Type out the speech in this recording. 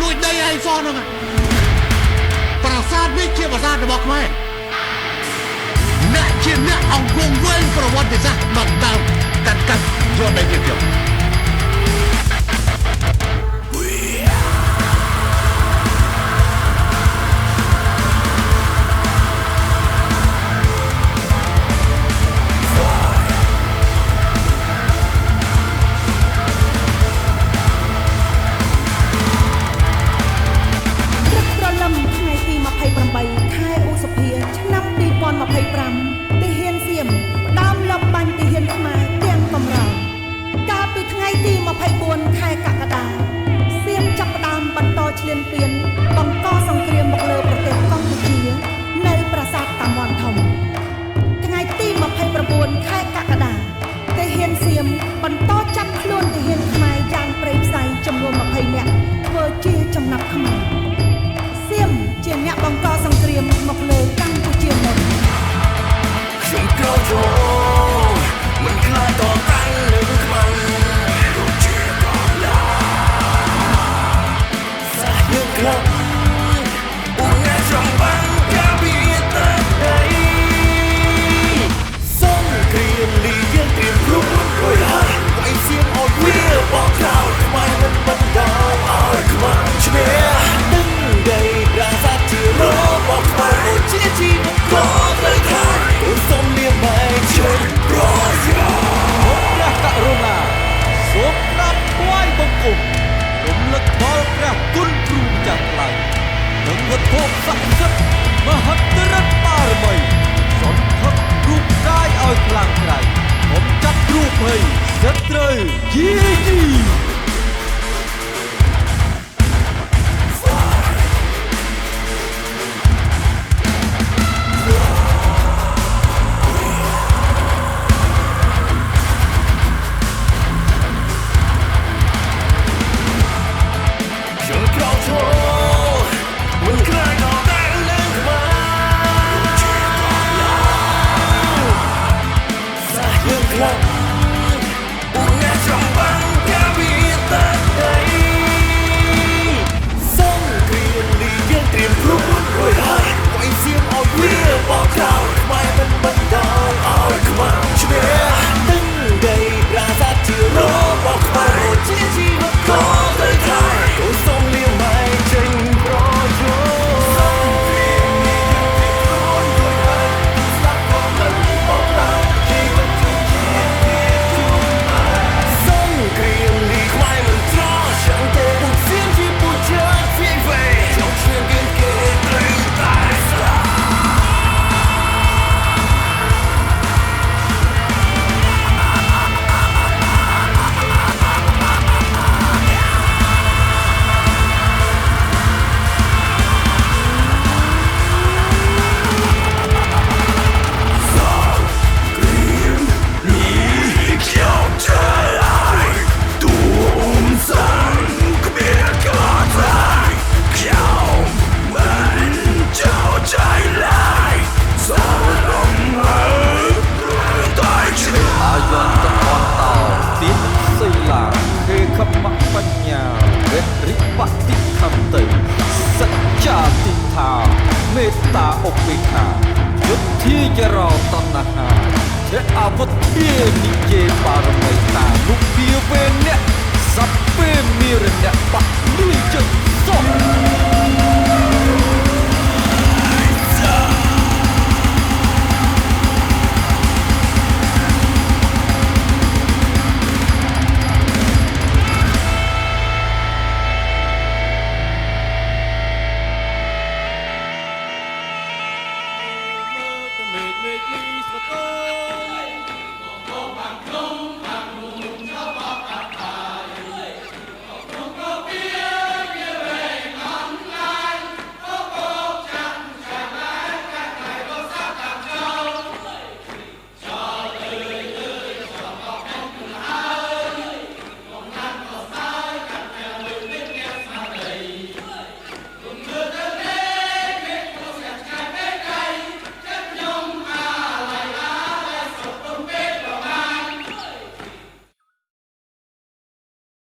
លួចដីឯងសោះហ្នឹងប្រាសាទនេះជាប្រាសាទរបស់ខ្មែរអ្នកជាអ្នកអង្គវែងប្រវត្តិសាស្ត្រមកដើមកាត់យកដីទៀតយកទាហានសៀមផ្ដើមលបបាញ់ទាហានខ្មែរទាំងកម្រកាលពីថ្ងៃទី24ខែកក្កដាសៀមចាប់ផ្ដើមបន្តឈ្លានពានបង្កសង្គ្រាមមកលើប្រទេសកម្ពុជានៅប្រាសាទតាមាន់ធំថ្ងៃទី29ខែកក្កដាទាហានសៀមបន្តចាប់ខ្លួនទាហានខ្មែរយ៉ាងព្រៃផ្សៃចំនួន20នាក់ធ្វើជាចំណាប់ខ្មែរសៀមជាអ្នកបង្កសង្គ្រាមមកលើកម្ពុជាមុនខ្ញុំក្រោយចូលមិនខ្លាចតតាំងនឹងខ្មាំងដូចជាកលាសាយើងខ្លាំងអ៊ុំអ្នកចំបាំងកាពីតែដីសង្គ្រាមនេះយើងត្រៀមខ្លួនរួចហើយវាយសៀមអត់វាបោកចោលខ្មែរមិនបណ្ដោឲ្យខ្មែរឈ្នះនឹងដីប្រាសាទជារបស់ខ្មែរជាជីវិតក៏ទៅខាងសូមលៀមបែកជើងប្រយោព្រះករុណាសូមក្រាបថ្វាយបង្គំរំលឹកដល់ព្រះគុណគ្រូម្ចាស់ថ្លៃនិងវត្ថុស័ក្តិសិទ្ធិមហិទ្ធិឫទ្ធិបារមីសន្ធឹករូបកាយឲ្យខ្លាំងក្រៃកុំចាត់រូបភ័យសត្រូវយាយីមេត្តាឧបេក្ខាយុទ្ធាចរោតណ្ហាជាអវុធានិ